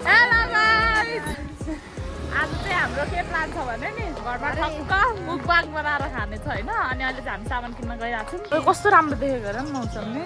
Hello guys आज चाहिँ हाम्रो के प्लान छ भने नि घरमा ठक्क मुकबाङ बनाएर खाने छ हैन अनि अहिले चाहिँ हामी सामान किन्न गइरहेको छौँ कस्तो राम्रो देखेको हेर न मौसम नि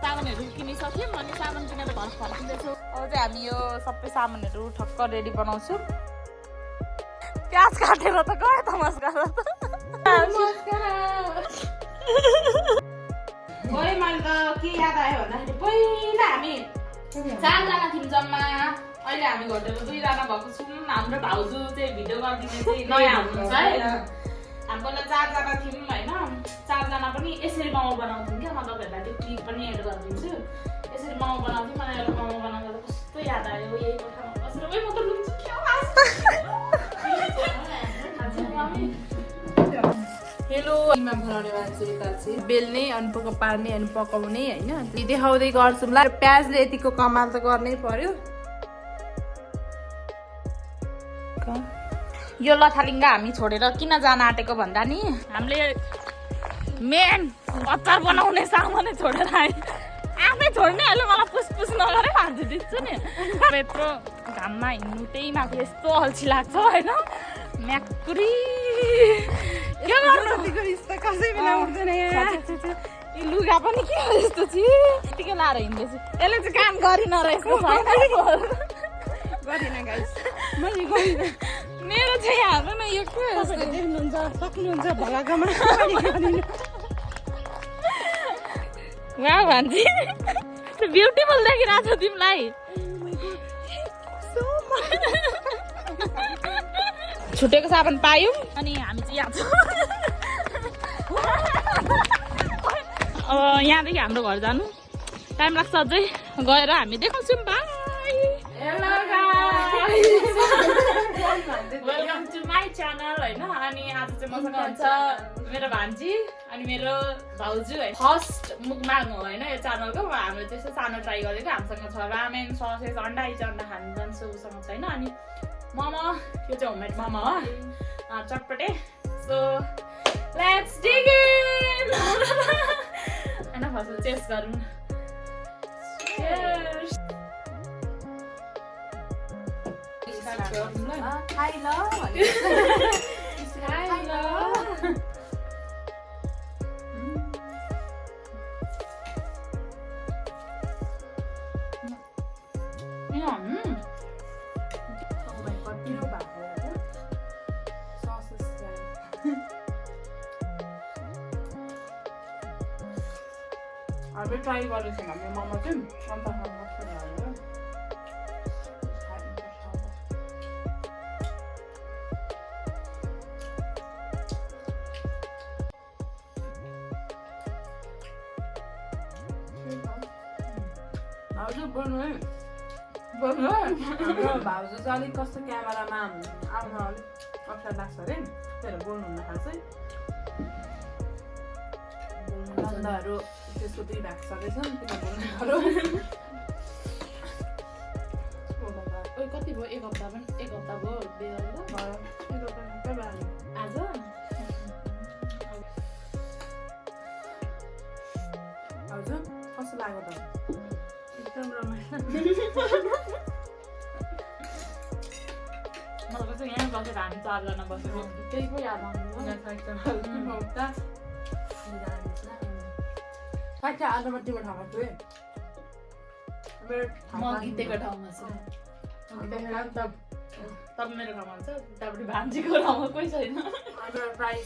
सामानहरू किनिसक्यौँ अनि सामान किनेर घर फर्किँदैछौँ अब चाहिँ हामी यो सबै सामानहरू ठक्क रेडी बनाउँछौँ प्याज काटेर त गयो त मस्कारा ओइ मैले त के याद आयो भन्दाखेरि पहिला हामी 4 जना थियौँ जम्मा अहिले हामी घटेर 2 जना भएको छौँ हाम्रो भाउजू चाहिँ भिडियो गरिदिने चाहिँ नयाँ हुनुहुन्छ है हामी पहिला 4 जना थियौँ हैन 4 जना पनि यसरी मोमो बनाउँथ्यौँ क्या म तपाईहरुलाई त्यो क्लिप पनि एड गरिदिन्छु यसरी मोमो बनाउँथ्यौँ मलाई एउटा मोमो बनाउँदा कस्तो याद आयो यही कोठामा बसेर ओइ म त लुच्छु के हो हेलो इमा बनाउने मान्छे यताछि बेल्ने अनि पार्ने अनि पकाउने हैन देखाउँदै गर्छौँ ल प्याजले यतिको कमाल त गर्नै पर्यो यो लथालिङ्गा हामी छोडेर किन जान आँटेको भन्दा नि हामीले मेन अचार बनाउने सामानै छोडेर आए आफै छोड्ने अहिले मलाई पुसपुस नगरे भाँचिदिन्छु नि यत्रो घाममा हिँड्नु त्यही माथि यस्तो अल्छी लाग्छ होइन म्याकुरी के गर्नु कसै बेला उठ्दैन यो लुगा पनि के हो यस्तो चाहिँ यतिकै लाएर हिँड्दैछु यसले चाहिँ काम गरिन रहेछ गरिन गाइस मैले गरिन मेरो चाहिँ हाल्नु न यो के हो देख्नुहुन्छ सक्नुहुन्छ भगाकामा वा भन्छ ब्युटिफुल देखिरहेको छ तिमीलाई छुटेको साबुन पायौँ अनि हामी चाहिँ यहाँ छौँ अब यहाँदेखि हाम्रो घर जानु टाइम लाग्छ अझै गएर हामी देखाउँछौँ bye welcome to my channel होइन अनि आज चाहिँ मसँग हुन्छ मेरो भान्जी अनि मेरो भाउजू है फर्स्ट मुकबाङ हो होइन यो च्यानलको हामीले त्यस्तो सानो ट्राई गरेको हामीसँग छ रामेन ससेज अन्डा अन्डा खानु जान्छु उसँग छैन अनि मोमो यो चाहिँ होममेड मोमो हो चटपटे सो लेट्स डिग इन हैन फर्स्ट टेस्ट गरौँ चीयर्स खाइ ल हामी ट्राई गरेको थियौँ हाम्रो मोमो चाहिँ अन्त भाउजू बोल्नु है बोल्नु भाउजू चाहिँ अलिक कस्तो क्यामेरामा आउन अलिक अप्ठ्यारो लाग्छ अरे त्यही भएर बोल्नुहुन्न खास है चन्दाहरू त्यसको 2 भाग छँदैछन् किन बोल्नु पर्यो कति भयो 1 हप्ता भयो बिहे गरेर आज भाउजू कस्तो लाग्यो त एकदम रमाइलो मलाई चाहिँ यहाँ बसेर हामी 4 जना बसेको त्यही पो याद आउँछ आजमा तिम्रो ठाउँमा छु है म गीतेको ठाउँमा छु तब मेरो ठाउँमा छ उतापट्टि भान्जीको ठाउँमा कोही छैन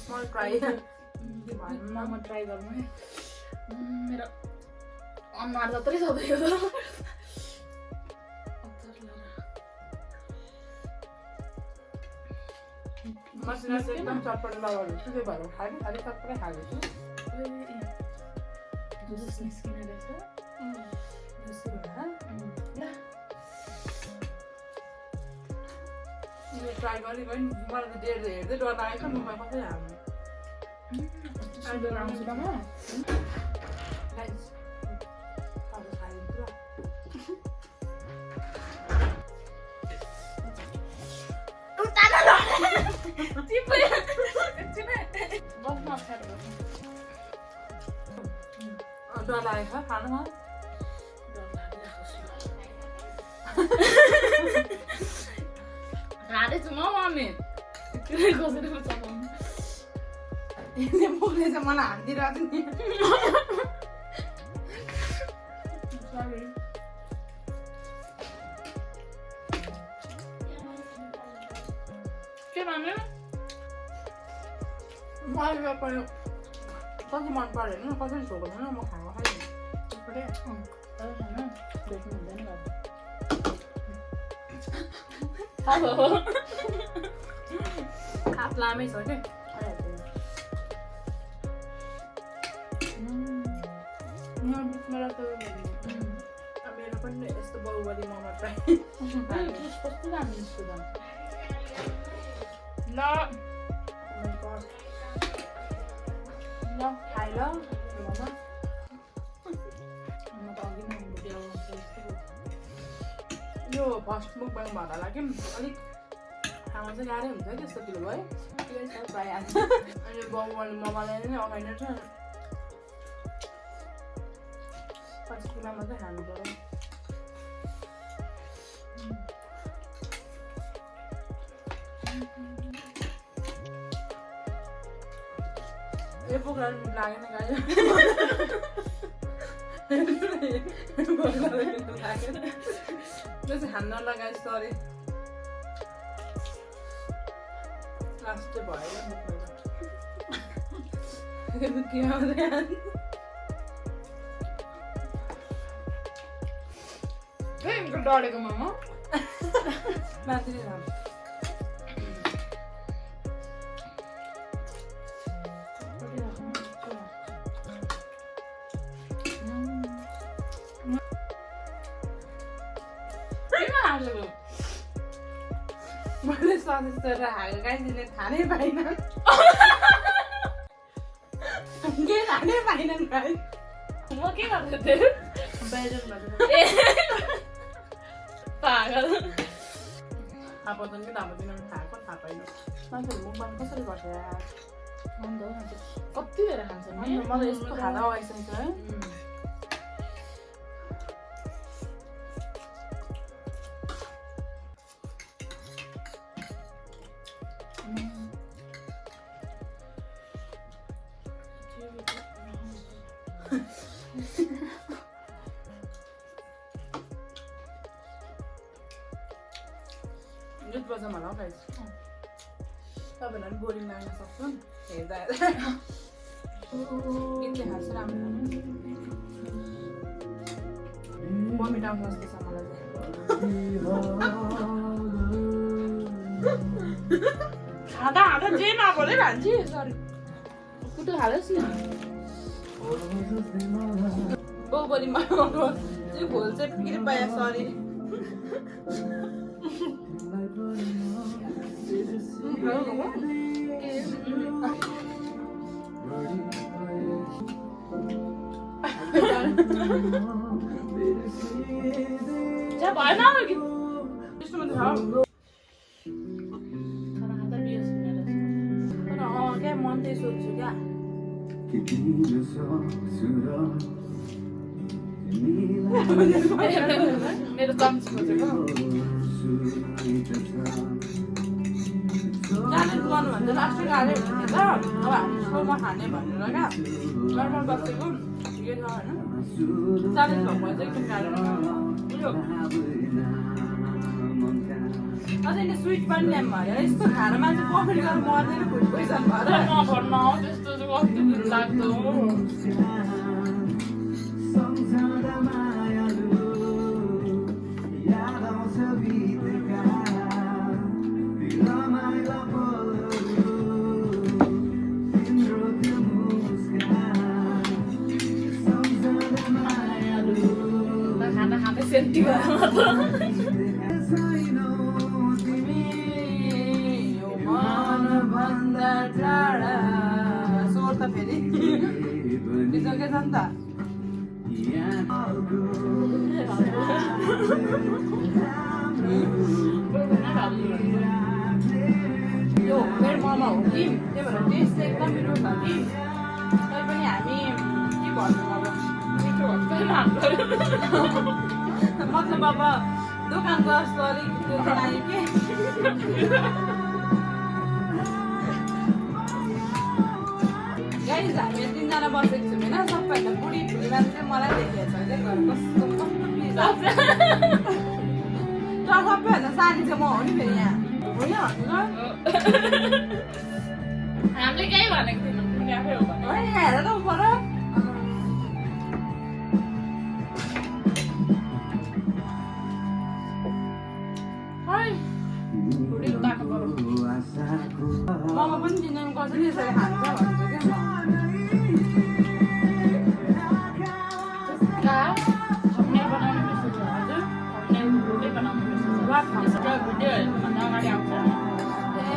स्मल ट्राई मोमो ट्राई गर्नु है मेरो अनुहार जत्रै सधैँ मसिना चाहिँ एकदम चटपटे लगाउनु छु त्यही भएर खालि चटपटे खाएको छु जुस निस्किने रहेछ ट्राई गरेको नि मलाई त हेर्दै डर लागेको छ मुखमा कसरी हाल्नु आउँछु म डर लागेको छ खानुमा खाँदैछु म मम्मी कसरी चलाउनु यसले मुखले चाहिँ मलाई हानिदिरहेको नि के भन्यो मलाई पनि कसरी मन परेन कसरी छोको छैन म खाएको खाएँ भेट्नु हुँदैन हात लामै छ कि मेरो पनि यस्तो बाहुबली मोमो ट्राई कस्तो राम्रो स्कुल ल ल खाइ ल मोमो यो फर्स्ट मुखबाङ भन्दा लाग्यो अलिक खाना चाहिँ गाह्रै हुन्छ त्यस्तो किलो भयो पाइहाल्छ अनि बाहुबली मोमोलाई नै अगाडि छ 50 किलो मात्रै खानु पर्यो यो पोखरा लागेन गायो चाहिँ हान्न लगाए सरी लास्टै भयो के डढेको मोमो माथि नै राम्रो मैले स्वादिष्ट र हालेर गाइदिने थाहा नै पाइनन् के थाहा पाइनन् गाई म के गर्छु त्यो पागल थाहा पाउँछन् कि थाहा पाउँदैन थाहा पाइन मान्छेहरू मुखबाट कसरी गर्छ यार कति धेरै खान्छ मलाई यस्तो खाना आइसकेको छ है जुट बजा मलाई गाइस तपाईँहरूलाई बोरिङ लाग्न सक्छ हेर्दा हेर्दा गीतले खान्छ राम्रो भमिट आउनु जस्तो छ मलाई खाँदा खाँदा जे नबोले भान्जी सरी कुटो हालोस् न बाहुबलीमा त्यो भोल चाहिँ कृपया सरी भएन त्यस्तो मात्रै छ क्या मन त्यही सोध्छु क्या मेरो चम्ची खोजेको जाने गर्नु भन्दा लास्ट गाह्रै हुन्छ नि त अब हामी स्कुलमा खाने भनेर क्या नर्मल बसेको ठिकै छ होइन च्यालेन्ज भएको चाहिँ एकदम गाह्रो अझै नि स्विट पनि ल्याउँ भयो यस्तो खाएर मान्छे कमेन्ट गरेर मर्दैन फुड पोइजन भएर नभन्न त्यस्तो चाहिँ कस्तो दिन लाग्दो खाँदा खाँदै सेन्टी भन्दा टाढा स्वर त फेरि बिसकेछ नि त यो होममेड मोमो हो कि त्यही भएर टेस्ट चाहिँ एकदम मिठो छ कि तैपनि हामी के भन्नु अब मिठो हुन्छ नि हाम्रो मतलब अब दोकानको जस्तो अलिक त्यो बनायो कि गाइस हामी 3 जना बसेको छौँ होइन सबैभन्दा बुढी ठुली मान्छे चाहिँ मलाई देखिएको छ क्या घर कस्तो सबैभन्दा सानी चाहिँ म हो नि फेरि यहाँ होइन हामीले केही भनेको थिएनौँ तिमीले आफै हो भने होइन यहाँ हेर त उपर मोमो पनि चिनेम कसरी यसरी खान्छ भन्छ क्या thumbnail बनाउनु बिर्सेछु हजुर thumbnail भिडियो बनाउनु बिर्सेछु भिडियो हेर्नुभन्दा अगाडि आउँछ ए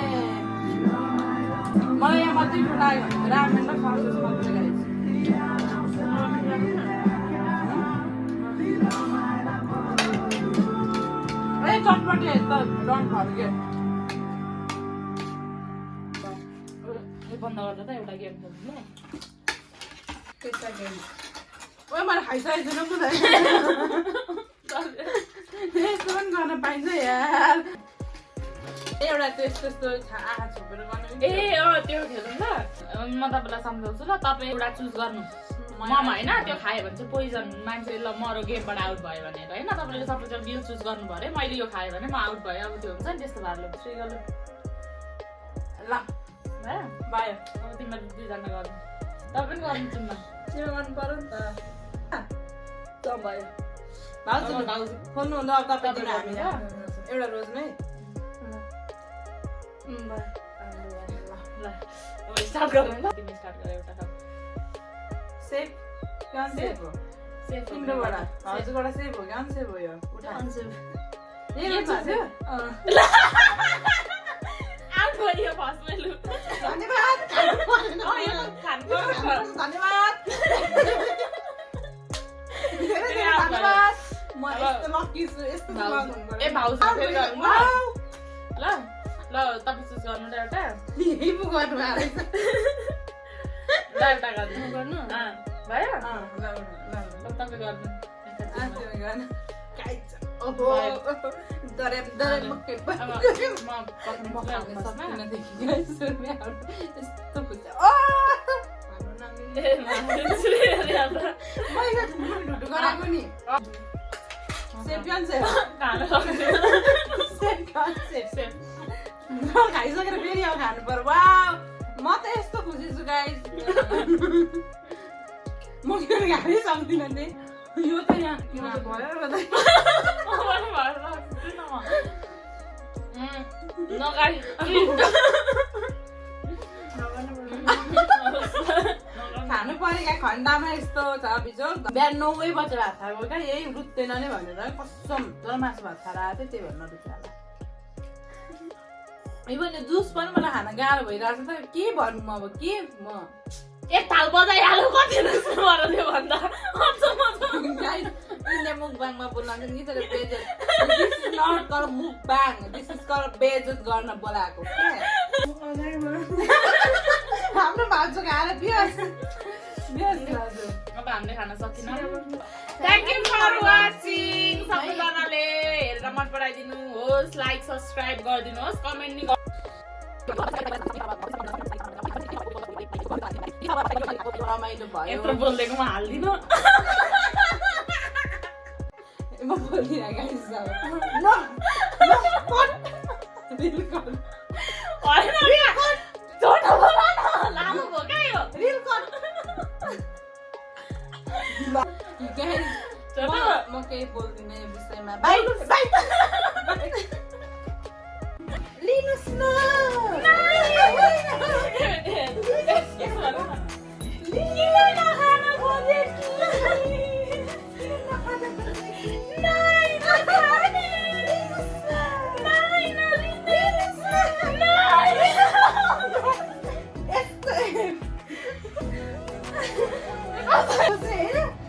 मलाई यहाँ मात्रै लाग्यो भने रामेन र ससेज मात्रै गाइस ए चटपटे त डन्ट फर्गेट यो बन्द गर्दा त एउटा गेम खेल्नु त्यस्ता गेम ओए मैले खाइसकेको छैन पुरै यस्तो पनि गर्न पाइन्छ यार एउटा त्यस्तो आँखा छोपेर गर्नु ए त्यो खेलौँ ल म तपाईँलाई सम्झाउँछु ल तपाईँ एउटा चुज गर्नु मम होइन त्यो खायो भने चाहिँ पोइजन मान्छे ल मरो गेमबाट आउट भयो भनेर होइन तपाईँले सपोज यो चुज गर्नु पऱ्यो मैले यो खाएँ भने म आउट भयो अब त्यो हुन्छ नि त्यस्तो पाराले सुइगलो ल भयो भयो अब तिमीहरू 2 जना गर्नु तपाईँ पनि गर्नु चुन्न तिम्रो गर्नु पर्यो नि त भयो भाउजू भाउजू खोल्नु हुँदा अब तपाईँ तपाईँ हामी गर्नु एउटा रोज नै ल अब स्टार्ट गरौँ ल तिमी स्टार्ट गर एउटा खाऊ सेफ कहाँ सेफ हो सेफ तिम्रोबाट हजुरबाट सेफ हो कहाँ सेफ हो यो उठा ए भयो आउट भयो फर्स्ट मैले धन्यवाद धन्यवाद धेरै धेरै धन्यवाद म यस्तो लकी छु यस्तो ए भाउजू फेरि गरौँ ल ल तपाईँ चुज गर्नु ल एउटा यही पो गर्नु आएको ल एउटा गर्नु गर्नु भयो ल तपाईँ गर्नु ओहो दरे मक्कै अब म पकाउनु म खाने फर्स्टमा सक्दिनँ देखि यस्तो बुझ्छ मैले ढुटु गराएको नि सेफ गन सेफ खानु सक्दैन सेफ गन सेफ खाइसकेर फेरि अब खानु पर्यो वाउ म त यस्तो खुसी छु गाइस म किन खानै सक्दिनँ नि यो त यहाँ भयो खानु पर्यो क्या खन्डामा यस्तो छ बिजोग बिहान 9 बजे भात खाएको क्या यही रुच्दैन नै भनेर कसम तर मासु भात खाएर आएको थिएँ त्यही भएर नरुच्छ होला इभन यो जुस पनि मलाई खान गाह्रो भइरहेको छ त के भन्नु अब के म एक थाल बजाइहाल्नु कति नसुवर त्यो भन्दा इन्डिया मुकबाङमा बोलाउँछ नि तर बेजत this is not call mukbang this is call बेजत गर्न बोलाएको के हाम्रो भाउजू खाएर बियस भाउजू अब हामीले खान सकिन थ्याङ्क यू फर वाचिङ सबैजनाले हेरेर मन पराइदिनु होस् लाइक सब्स्क्राइब गरिदिनु होस् कमेन्ट नि रमाइलो भयो यत्रो बोलिदिएको म हाल्दिनँ म बोलिरहेको गाइस छोटो बोल न लामो भयो क्या यो रिल कट गाइस छोटो म केही बोल्दिनँ यो विषयमा बाइ लिनुस् न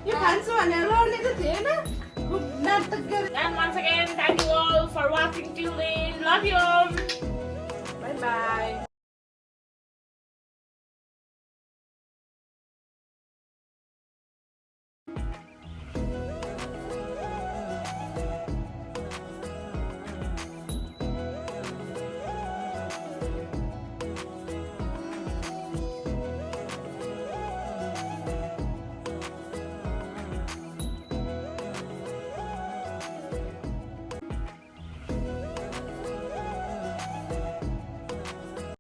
यो खान्छु भनेर लड्नेको थिएन नाटक गरेर And once again, thank you all for watching till then. Love you. By by